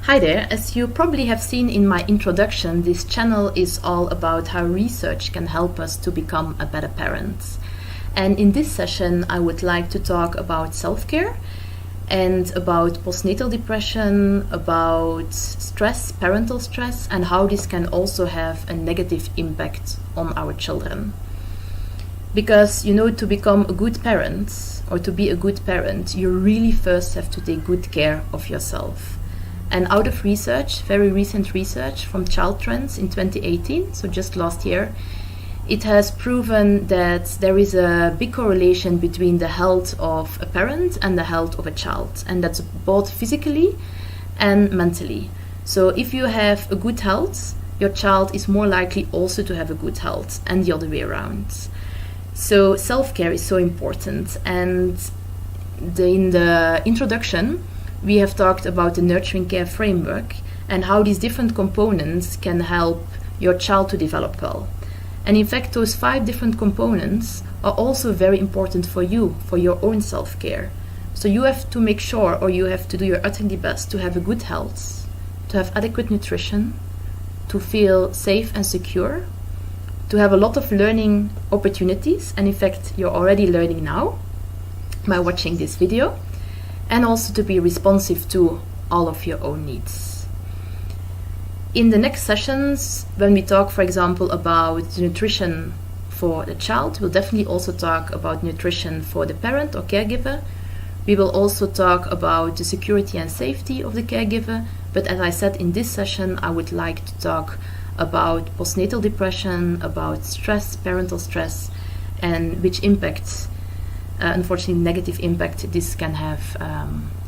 Hi there, as you probably have seen in my introduction, this channel is all about how research can help us to become a better parent. And in this session, I would like to talk about self-care and about postnatal depression, about stress, parental stress, and how this can also have a negative impact on our children. Because, to become a good parent, or to be a good parent, you really first have to take good care of yourself. And out of research, very recent research from Child Trends in 2018, so just last year, it has proven that there is a big correlation between the health of a parent and the health of a child, and that's both physically and mentally. So if you have a good health, your child is more likely also to have a good health, and the other way around. So self-care is so important, and in the introduction, we have talked about the nurturing care framework and how these different components can help your child to develop well. And in fact, those 5 different components are also very important for you, for your own self-care. So you have to make sure, or you have to do your utterly best to have a good health, to have adequate nutrition, to feel safe and secure, to have a lot of learning opportunities, and in fact, you're already learning now by watching this video, and also to be responsive to all of your own needs. In the next sessions, when we talk, for example, about nutrition for the child, we'll definitely also talk about nutrition for the parent or caregiver. We will also talk about the security and safety of the caregiver, but as I said in this session, I would like to talk about postnatal depression, about stress, parental stress, and which impacts unfortunately negative impact this can have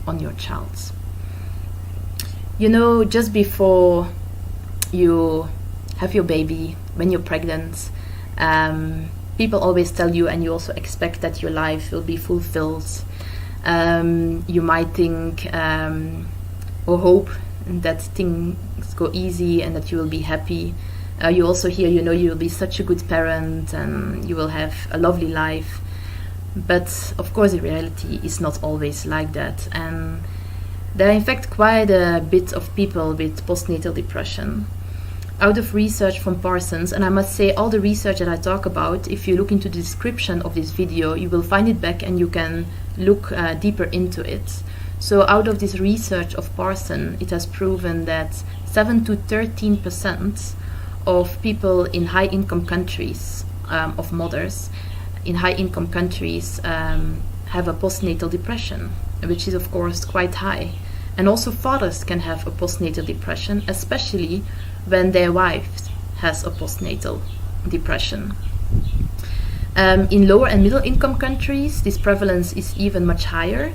on your child. Just before you have your baby, when you're pregnant, people always tell you, and you also expect that your life will be fulfilled. You might think or hope that things go easy and that you will be happy. You also hear, you will be such a good parent and you will have a lovely life. But of course the reality is not always like that, and there are in fact quite a bit of people with postnatal depression. Out of research from Parsons, and I must say all the research that I talk about, if you look into the description of this video, you will find it back and you can look deeper into it. So out of this research of Parsons, it has proven that 7 to 13% of people in high-income countries, of mothers, in high-income countries have a postnatal depression, which is of course quite high. And also fathers can have a postnatal depression, especially when their wife has a postnatal depression. In lower and middle income countries, this prevalence is even much higher,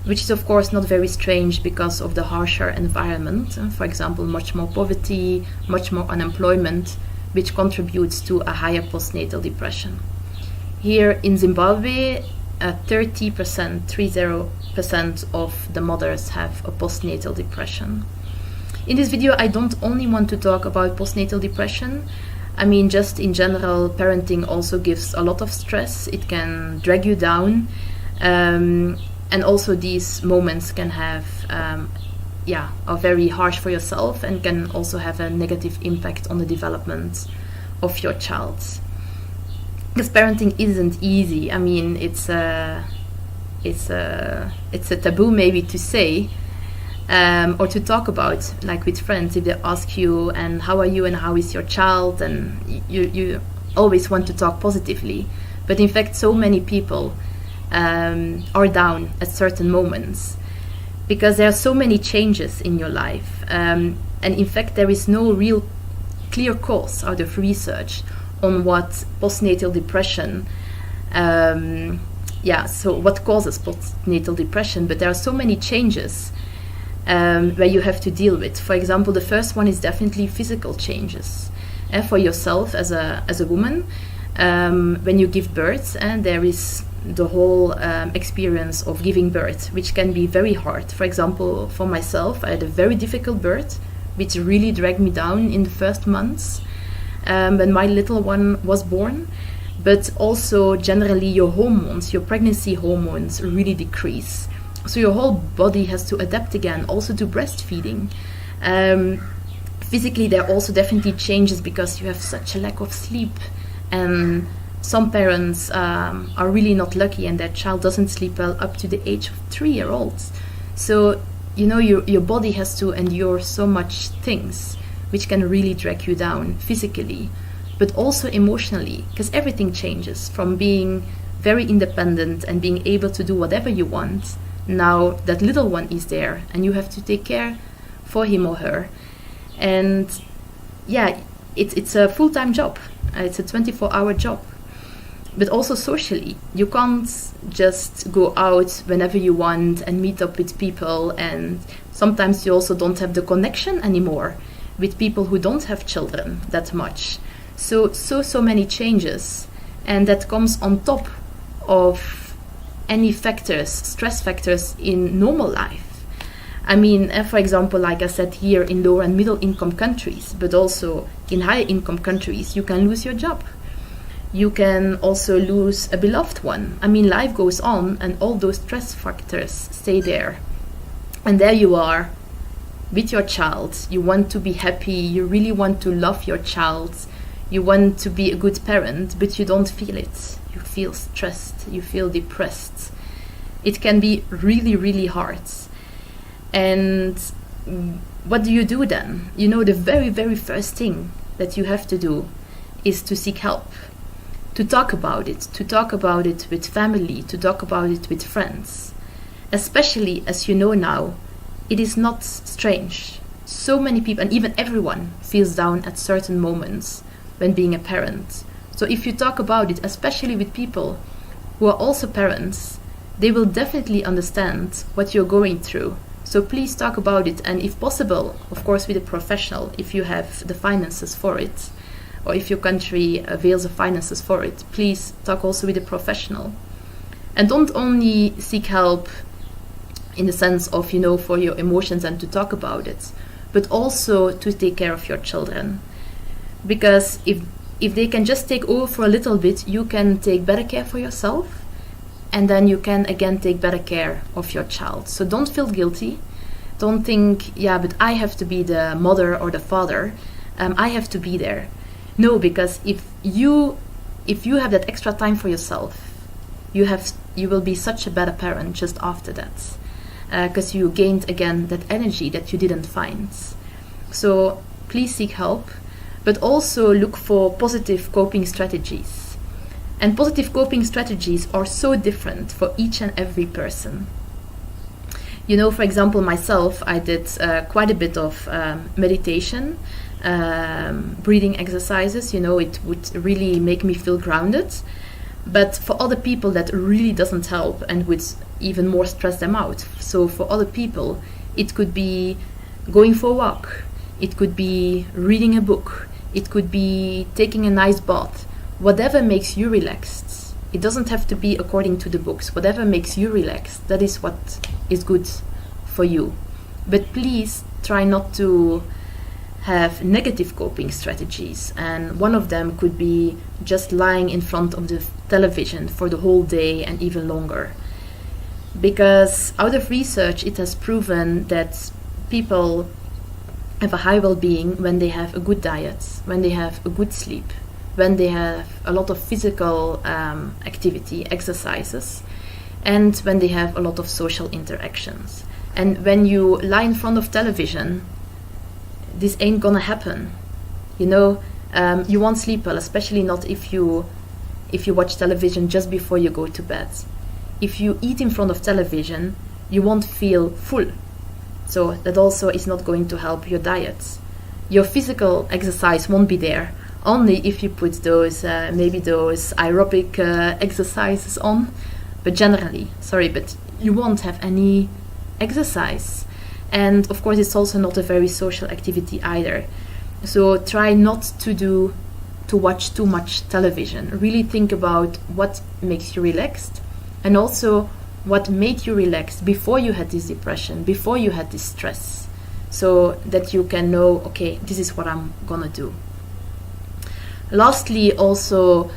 which is of course not very strange because of the harsher environment. For example, much more poverty, much more unemployment, which contributes to a higher postnatal depression. Here in Zimbabwe, 30% of the mothers have a postnatal depression. In this video, I don't only want to talk about postnatal depression. I mean, just in general, parenting also gives a lot of stress. It can drag you down. And also these moments can have, are very harsh for yourself and can also have a negative impact on the development of your child. Because parenting isn't easy. I mean, it's a taboo maybe to say or to talk about, like with friends, if they ask you, and how are you and how is your child, and you always want to talk positively. But in fact, so many people are down at certain moments because there are so many changes in your life. And in fact, there is no real clear cause out of research on what postnatal depression, so what causes postnatal depression, but there are so many changes where you have to deal with. For example, the first one is definitely physical changes. For yourself as a woman, when you give birth, and there is the whole experience of giving birth, which can be very hard. For example, for myself, I had a very difficult birth, which really dragged me down in the first months. When my little one was born, but also generally your hormones, your pregnancy hormones really decrease. So your whole body has to adapt again, also to breastfeeding. Physically, there are also definitely changes because you have such a lack of sleep, and some parents are really not lucky and their child doesn't sleep well up to the age of 3-year-olds. So, your body has to endure so much things which can really drag you down physically, but also emotionally, because everything changes from being very independent and being able to do whatever you want. Now that little one is there and you have to take care for him or her. And yeah, it's a full-time job. It's a 24-hour job. But also socially, you can't just go out whenever you want and meet up with people, and sometimes you also don't have the connection anymore with people who don't have children that much. So many changes, and that comes on top of any factors, stress factors in normal life. I mean, for example, like I said, here in lower and middle income countries, but also in higher income countries, you can lose your job. You can also lose a beloved one. I mean, life goes on and all those stress factors stay there. And there you are with your child. You want to be happy. You really want to love your child. You want to be a good parent, but you don't feel it. You feel stressed. You feel depressed. It can be really, really hard. And what do you do then? The very, very first thing that you have to do is to seek help, to talk about it with family, to talk about it with friends. Especially, as you know now, it is not strange. So many people, and even everyone, feels down at certain moments when being a parent. So if you talk about it, especially with people who are also parents, they will definitely understand what you're going through. So please talk about it, and if possible, of course, with a professional, if you have the finances for it, or if your country avails of finances for it, please talk also with a professional. And don't only seek help in the sense of, for your emotions and to talk about it, but also to take care of your children. Because if they can just take over for a little bit, you can take better care for yourself, and then you can again take better care of your child. So don't feel guilty. Don't think, but I have to be the mother or the father. I have to be there. No, because if you have that extra time for yourself, you will be such a better parent just after that, because you gained again that energy that you didn't find. So please seek help, but also look for positive coping strategies. And positive coping strategies are so different for each and every person. For example, myself, I did quite a bit of meditation, breathing exercises. It would really make me feel grounded. But for other people, that really doesn't help and would even more stress them out. So for other people, it could be going for a walk. It could be reading a book. It could be taking a nice bath. Whatever makes you relaxed. It doesn't have to be according to the books. Whatever makes you relaxed, that is what is good for you. But please try not to have negative coping strategies. And one of them could be just lying in front of the television for the whole day and even longer. Because out of research, it has proven that people have a high well-being when they have a good diet, when they have a good sleep, when they have a lot of physical activity, exercises, and when they have a lot of social interactions. And when you lie in front of television, this ain't gonna happen. You won't sleep well, especially not if you watch television just before you go to bed. If you eat in front of television, you won't feel full. So that also is not going to help your diet. Your physical exercise won't be there, only if you put those aerobic exercises on. But generally, but you won't have any exercise. And of course, it's also not a very social activity either. So try not to watch too much television. Really think about what makes you relaxed, and also what made you relaxed before you had this depression, before you had this stress, so that you can know, okay, this is what I'm gonna do. Lastly, also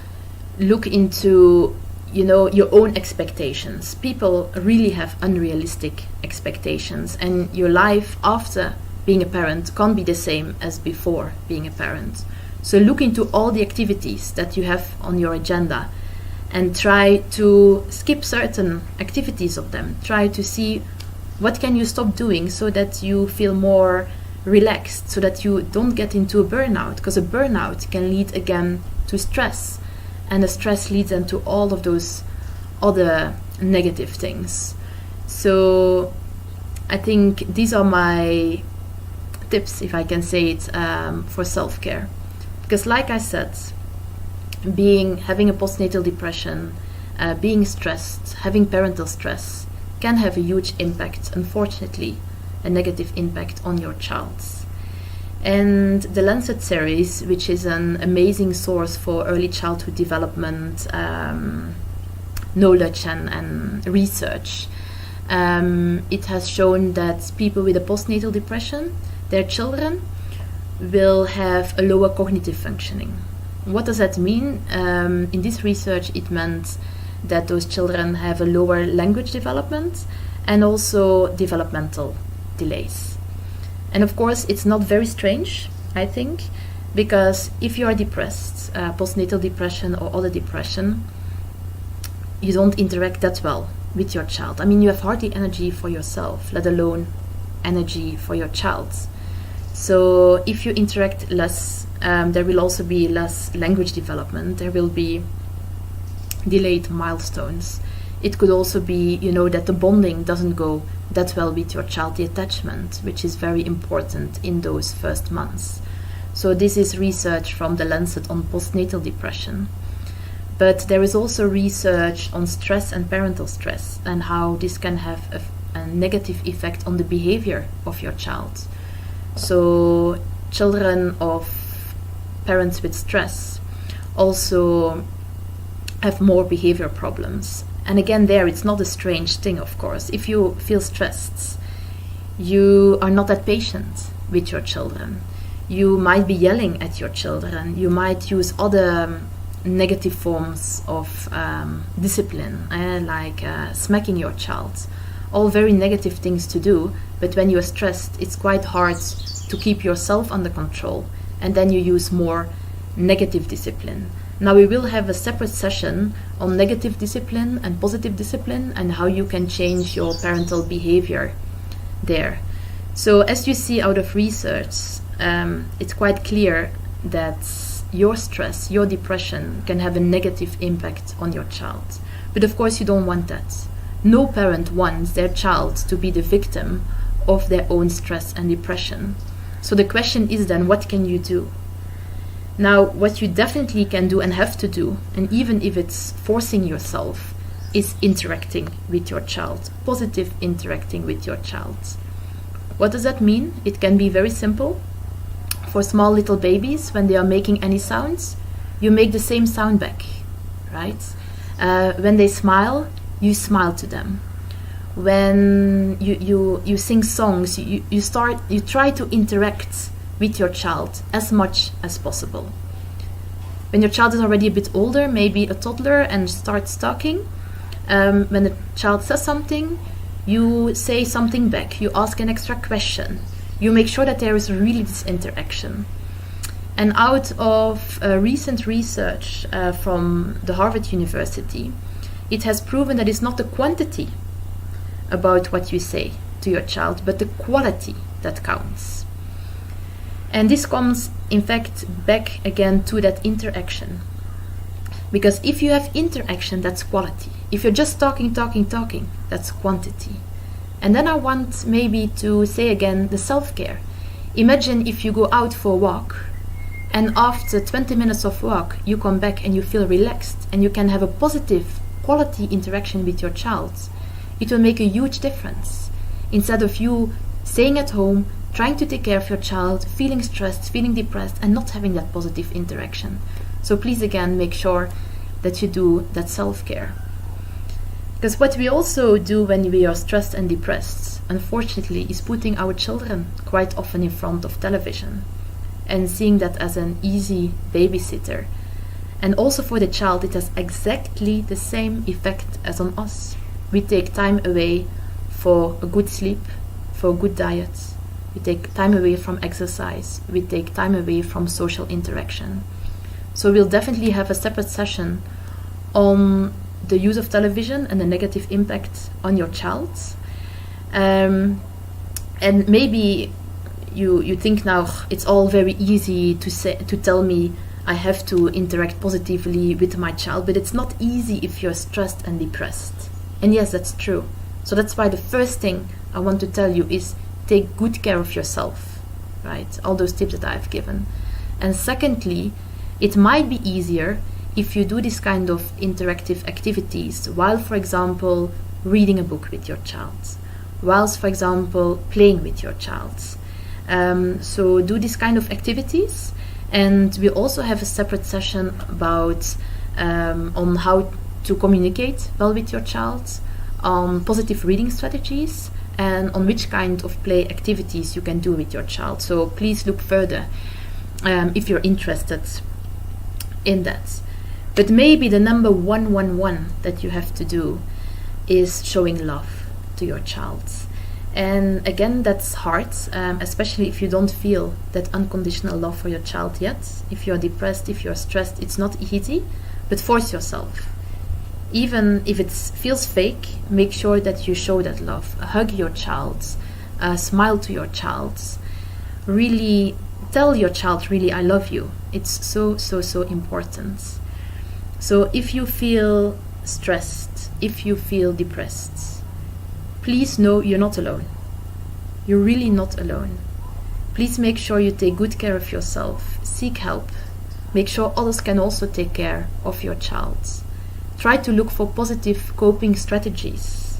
look into your own expectations. People really have unrealistic expectations, and your life after being a parent can't be the same as before being a parent. So look into all the activities that you have on your agenda and try to skip certain activities of them. Try to see what can you stop doing so that you feel more relaxed, so that you don't get into a burnout, because a burnout can lead again to stress, and the stress leads into all of those other negative things. So I think these are my tips, if I can say it, for self-care. Because like I said, having a postnatal depression, being stressed, having parental stress can have a huge impact, unfortunately, a negative impact on your child. And the Lancet series, which is an amazing source for early childhood development, knowledge and research, it has shown that people with a postnatal depression, their children, will have a lower cognitive functioning. What does that mean? In this research, it meant that those children have a lower language development and also developmental delays. And of course, it's not very strange, I think, because if you are depressed, postnatal depression or other depression, you don't interact that well with your child. I mean, you have hardly energy for yourself, let alone energy for your child. So if you interact less, there will also be less language development. There will be delayed milestones. It could also be, that the bonding doesn't go that well with your child, the attachment, which is very important in those first months. So this is research from the Lancet on postnatal depression. But there is also research on stress and parental stress and how this can have a negative effect on the behavior of your child. So children of parents with stress also have more behavior problems. And again, there, it's not a strange thing, of course. If you feel stressed, you are not that patient with your children. You might be yelling at your children. You might use other negative forms of discipline, like smacking your child. All very negative things to do, but when you are stressed, it's quite hard to keep yourself under control, and then you use more negative discipline. Now we will have a separate session on negative discipline and positive discipline and how you can change your parental behavior there. So as you see out of research, it's quite clear that your stress, your depression can have a negative impact on your child. But of course you don't want that. No parent wants their child to be the victim of their own stress and depression. So the question is then, what can you do? Now, what you definitely can do and have to do, and even if it's forcing yourself, is interacting with your child, positive interacting with your child. What does that mean? It can be very simple. For small little babies, when they are making any sounds, you make the same sound back, right? When they smile, you smile to them. When you sing songs, you try to interact with your child as much as possible. When your child is already a bit older, maybe a toddler, and starts talking, when the child says something, you say something back, you ask an extra question, you make sure that there is really this interaction. And out of recent research from the Harvard University, it has proven that it's not the quantity about what you say to your child, but the quality that counts. And this comes, in fact, back again to that interaction. Because if you have interaction, that's quality. If you're just talking, that's quantity. And then I want maybe to say again the self-care. Imagine if you go out for a walk, and after 20 minutes of walk, you come back and you feel relaxed, and you can have a positive quality interaction with your child. It will make a huge difference. Instead of you staying at home, trying to take care of your child, feeling stressed, feeling depressed, and not having that positive interaction. So please again, make sure that you do that self-care. Because what we also do when we are stressed and depressed, unfortunately, is putting our children quite often in front of television and seeing that as an easy babysitter. And also for the child, it has exactly the same effect as on us. We take time away for a good sleep, for a good diet, we take time away from exercise, we take time away from social interaction. So we'll definitely have a separate session on the use of television and the negative impact on your child. And maybe you think now it's all very easy to tell me I have to interact positively with my child, but it's not easy if you're stressed and depressed. And yes, that's true. So that's why the first thing I want to tell you is take good care of yourself, right? All those tips that I've given. And secondly, it might be easier if you do this kind of interactive activities while, for example, reading a book with your child, whilst, for example, playing with your child. So do this kind of activities, and we also have a separate session about on how to communicate well with your child, on positive reading strategies, and on which kind of play activities you can do with your child. So please look further if you're interested in that. But maybe the number one that you have to do is showing love to your child. And again, that's hard, especially if you don't feel that unconditional love for your child yet. If you're depressed, if you're stressed, it's not easy, but force yourself. Even if it feels fake, make sure that you show that love. Hug your child, smile to your child. Really tell your child, really, I love you. It's so important. So if you feel stressed, if you feel depressed, please know you're not alone. You're really not alone. Please make sure you take good care of yourself. Seek help. Make sure others can also take care of your child. Try to look for positive coping strategies.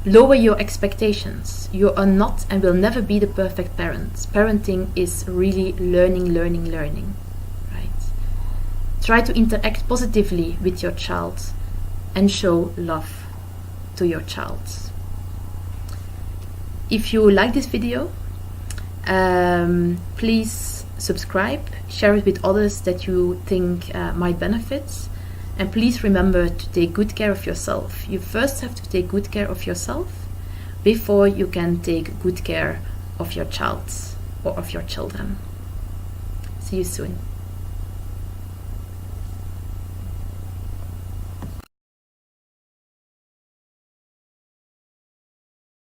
Lower your expectations. You are not and will never be the perfect parent. Parenting is really learning. Right? Try to interact positively with your child and show love to your child. If you like this video, please subscribe, share it with others that you think might benefit. And please remember to take good care of yourself. You first have to take good care of yourself before you can take good care of your child or of your children. See you soon.